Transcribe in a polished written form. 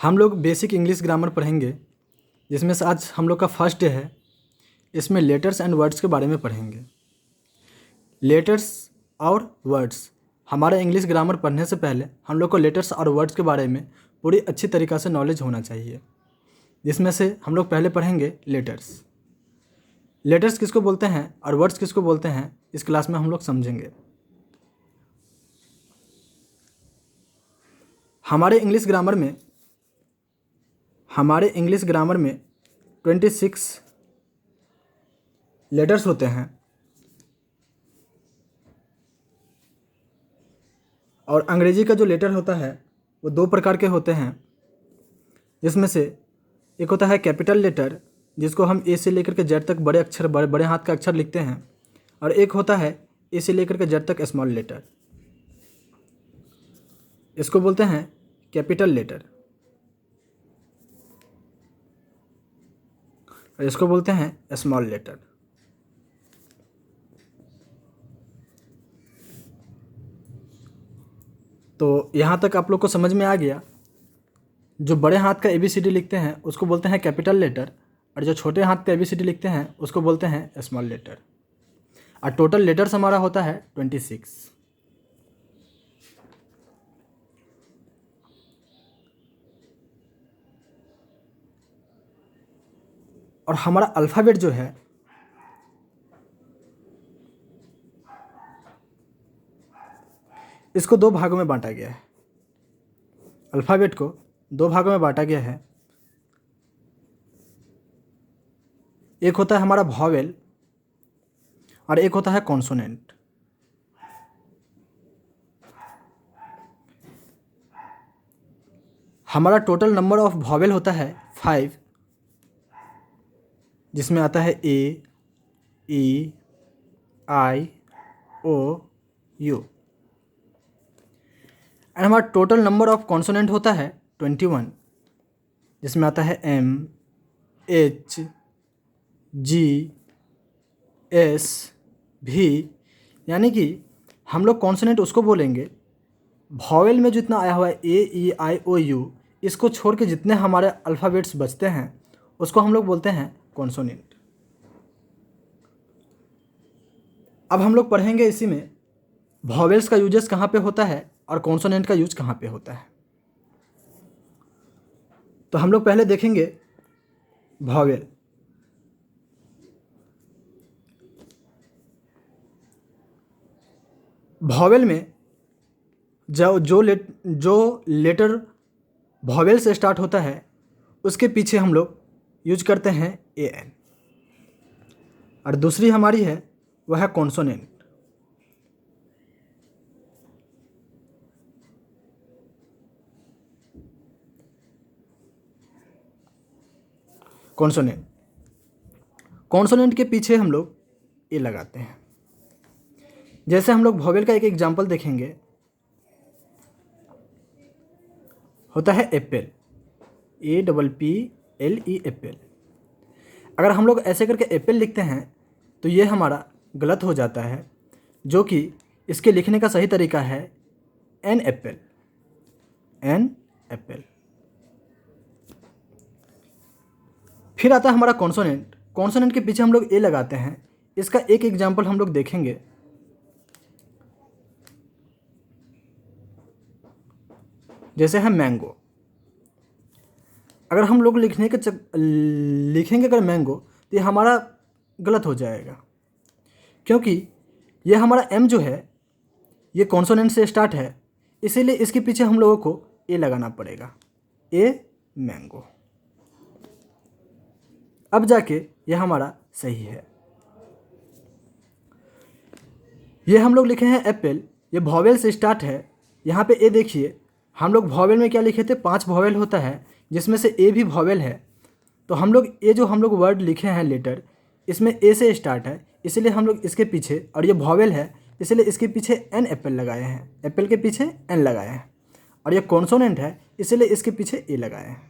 हम लोग basic English grammar पढ़ेंगे, जिसमें से आज हम लोग का फर्स्ट डे है। इसमें लेटर्स एंड वर्ड्स के बारे में पढ़ेंगे। लेटर्स और वर्ड्स, हमारे इंग्लिश ग्रामर पढ़ने से पहले हम लोग को लेटर्स और वर्ड्स के बारे में पूरी अच्छी तरीक़ा से नॉलेज होना चाहिए, जिसमें से हम लोग पहले पढ़ेंगे लेटर्स। लेटर्स किसको बोलते हैं और वर्ड्स किसको बोलते हैं, इस क्लास में हम लोग समझेंगे। हमारे इंग्लिश ग्रामर में 26 लेटर्स होते हैं और अंग्रेजी का जो लेटर होता है वो 2 प्रकार के होते हैं, जिसमें से एक होता है कैपिटल लेटर, जिसको हम ए से लेकर के जेड तक बड़े हाथ का अक्षर लिखते हैं, और एक होता है ए से लेकर के जेड तक स्मॉल लेटर। इसको बोलते हैं कैपिटल लेटर और इसको बोलते हैं स्मॉल लेटर। तो यहाँ तक आप लोग को समझ में आ गया। जो बड़े हाथ का ABCD लिखते हैं उसको बोलते हैं कैपिटल लेटर, और जो छोटे हाथ का ABCD लिखते हैं उसको बोलते हैं स्मॉल लेटर। और टोटल लेटर्स हमारा होता है 26। और हमारा अल्फ़ाबेट जो है इसको 2 भागों में बांटा गया है। अल्फ़ाबेट को 2 भागों में बांटा गया है। एक होता है हमारा वॉवेल और एक होता है कॉन्सोनेंट। हमारा टोटल नंबर ऑफ वॉवेल होता है 5, जिसमें आता है A, E, I, O, U। And हमारा टोटल नंबर ऑफ कॉन्सोनेंट होता है 21, जिसमें आता है M, H, G, S, V। यानी कि हम लोग कॉन्सोनेंट उसको बोलेंगे, वॉवेल में जितना आया हुआ है A, E, I, O, U, इसको छोड़ के जितने हमारे अल्फ़ाबेट्स बचते हैं उसको हम लोग बोलते हैं कॉन्सोनेंट। अब हम लोग पढ़ेंगे इसी में वॉवेल्स का यूजेस कहाँ पे होता है और कॉन्सोनेंट का यूज कहाँ पे होता है। तो हम लोग पहले देखेंगे वॉवेल। वॉवेल में जो लेटर वॉवेल से स्टार्ट होता है उसके पीछे हम लोग यूज करते हैं AN, और दूसरी हमारी है वह है कॉन्सोनेंट। कॉन्सोनेंट के पीछे हम लोग A लगाते हैं। जैसे हम लोग वॉवेल का एक एग्जाम्पल देखेंगे, होता है एप्पल, APPLE एप्पल। अगर हम लोग ऐसे करके एप्पल लिखते हैं तो ये हमारा गलत हो जाता है, जो कि इसके लिखने का सही तरीका है N एप्पल। फिर आता है हमारा कॉन्सोनेंट। कॉन्सोनेंट के पीछे हम लोग A लगाते हैं। इसका एक एग्जाम्पल हम लोग देखेंगे। जैसे है मैंगो। अगर हम लोग लिखेंगे अगर मैंगो, तो ये हमारा गलत हो जाएगा, क्योंकि ये हमारा M जो है ये कॉन्सोनेंट से स्टार्ट है, इसीलिए इसके पीछे हम लोगों को A लगाना पड़ेगा, A मैंगो। अब जाके ये हमारा सही है। ये हम लोग लिखे हैं एप्पल, ये वॉवेल से स्टार्ट है। यहाँ पे A देखिए, हम लोग वॉवेल में क्या लिखे थे, 5 वॉवेल होता है, जिसमें से A भी वॉवेल है। तो हम लोग A जो हम लोग वर्ड लिखे हैं लेटर, इसमें A से स्टार्ट है, इसलिए हम लोग इसके पीछे, और ये वॉवेल है इसलिए इसके पीछे N एप्पल लगाए हैं, एप्पल के पीछे N लगाए हैं। और ये कॉन्सोनेंट है इसलिए इसके पीछे A लगाए हैं।